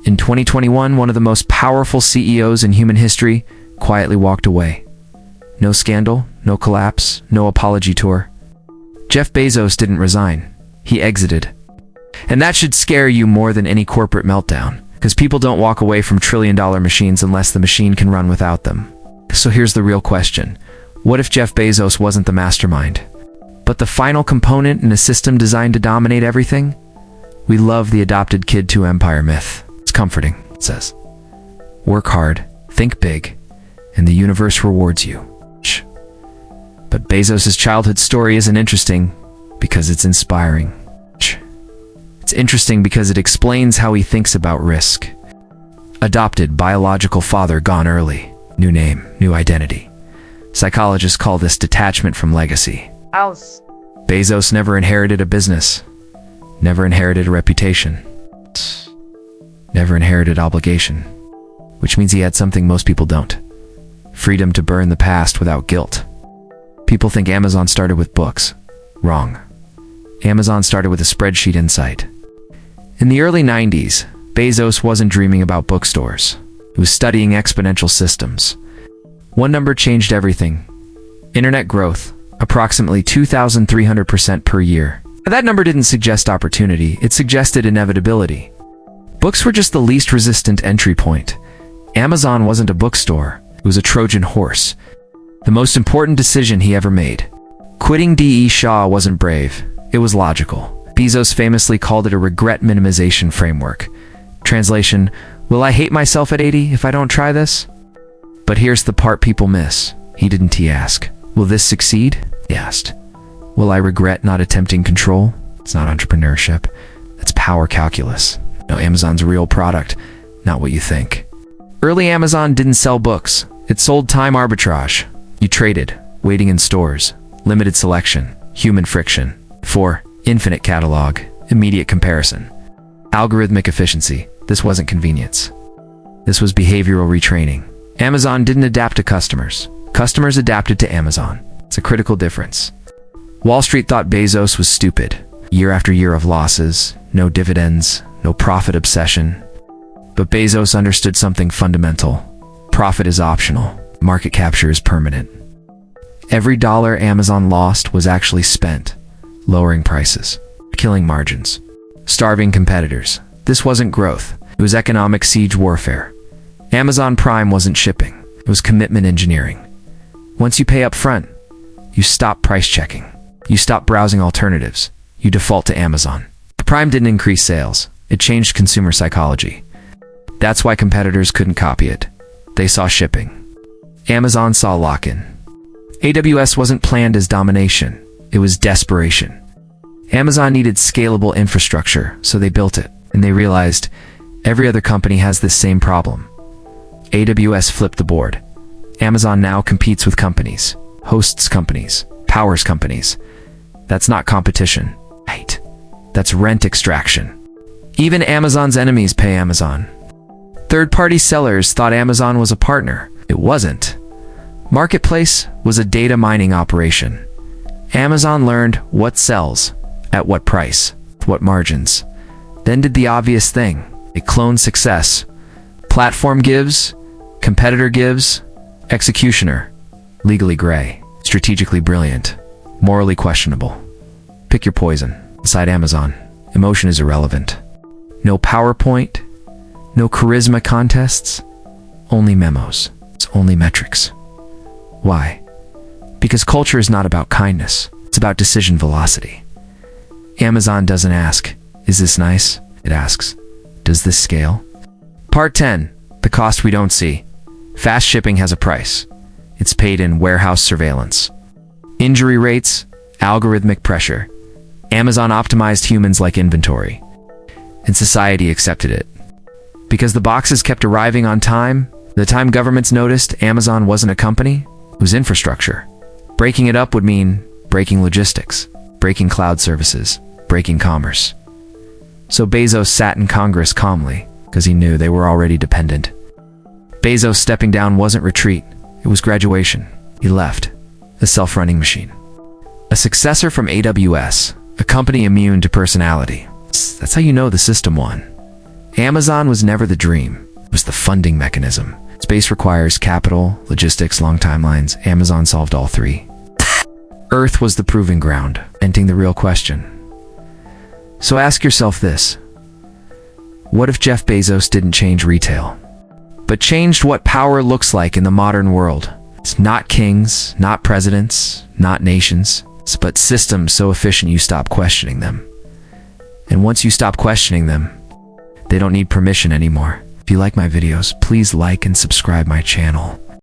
In 2021, one of the most powerful CEOs in human history quietly walked away. No scandal, no collapse, no apology tour. Jeff Bezos didn't resign. He exited. And that should scare you more than any corporate meltdown, because people don't walk away from trillion-dollar machines unless the machine can run without them. So here's the real question. What if Jeff Bezos wasn't the mastermind, but the final component in a system designed to dominate everything? We love the adopted kid to empire myth. It's comforting, it says. Work hard, think big, and the universe rewards you. But Bezos' childhood story isn't interesting because it's inspiring. It's interesting because it explains how he thinks about risk. Adopted biological father gone early. New name, new identity. Psychologists call this detachment from legacy. House. Bezos never inherited a business. Never inherited a reputation. Never inherited obligation. Which means he had something most people don't. Freedom to burn the past without guilt. People think Amazon started with books. Wrong. Amazon started with a spreadsheet insight. In the early 90s, Bezos wasn't dreaming about bookstores. He was studying exponential systems. One number changed everything. Internet growth, approximately 2,300% per year. That number didn't suggest opportunity, it suggested inevitability. Books were just the least resistant entry point. Amazon wasn't a bookstore, it was a Trojan horse. The most important decision he ever made. Quitting D.E. Shaw wasn't brave, it was logical. Bezos famously called it a regret minimization framework. Translation, will I hate myself at 80 if I don't try this? But here's the part people miss. He didn't ask, will this succeed? He asked, will I regret not attempting control? It's not entrepreneurship. It's power calculus. No, Amazon's a real product, not what you think. Early Amazon didn't sell books. It sold time arbitrage. You traded, waiting in stores, limited selection, human friction. 4. Infinite catalog, immediate comparison. Algorithmic efficiency. This wasn't convenience. This was behavioral retraining. Amazon didn't adapt to customers. Customers adapted to Amazon. It's a critical difference. Wall Street thought Bezos was stupid. Year after year of losses, no dividends, no profit obsession. But Bezos understood something fundamental. Profit is optional. Market capture is permanent. Every dollar Amazon lost was actually spent, lowering prices, killing margins, starving competitors. This wasn't growth. It was economic siege warfare. Amazon Prime wasn't shipping. It was commitment engineering. Once you pay up front, you stop price checking. You stop browsing alternatives. You default to Amazon. Prime didn't increase sales. It changed consumer psychology. That's why competitors couldn't copy it. They saw shipping. Amazon saw lock-in. AWS wasn't planned as domination. It was desperation. Amazon needed scalable infrastructure, so they built it. And they realized every other company has this same problem. AWS flipped the board. Amazon now competes with companies, hosts companies, powers companies. That's not competition. Right. That's rent extraction. Even Amazon's enemies pay Amazon. Third-party sellers thought Amazon was a partner. It wasn't. Marketplace was a data mining operation. Amazon learned what sells, at what price, what margins. Then did the obvious thing. It cloned success. Platform gives, competitor gives, executioner. Legally gray, strategically brilliant, morally questionable. Pick your poison. Inside Amazon, emotion is irrelevant. No PowerPoint, no charisma contests, only memos. It's only metrics. Why? Because culture is not about kindness. It's about decision velocity. Amazon doesn't ask, is this nice? It asks, does this scale? Part 10. The cost we don't see. Fast shipping has a price. It's paid in warehouse surveillance. Injury rates, algorithmic pressure. Amazon optimized humans like inventory. And society accepted it. Because the boxes kept arriving on time, the time governments noticed Amazon wasn't a company, it was infrastructure. Breaking it up would mean breaking logistics, breaking cloud services, breaking commerce. So Bezos sat in Congress calmly, because he knew they were already dependent. Bezos stepping down wasn't retreat, it was graduation. He left, a self-running machine. A successor from AWS, a company immune to personality. That's how you know the system won. Amazon was never the dream. It was the funding mechanism. Space requires capital, logistics, long timelines. Amazon solved all three. Earth was the proving ground, ending the real question. So ask yourself this. What if Jeff Bezos didn't change retail, but changed what power looks like in the modern world? It's not kings, not presidents, not nations, but systems so efficient you stop questioning them. And once you stop questioning them, they don't need permission anymore. If you like my videos, please like and subscribe my channel.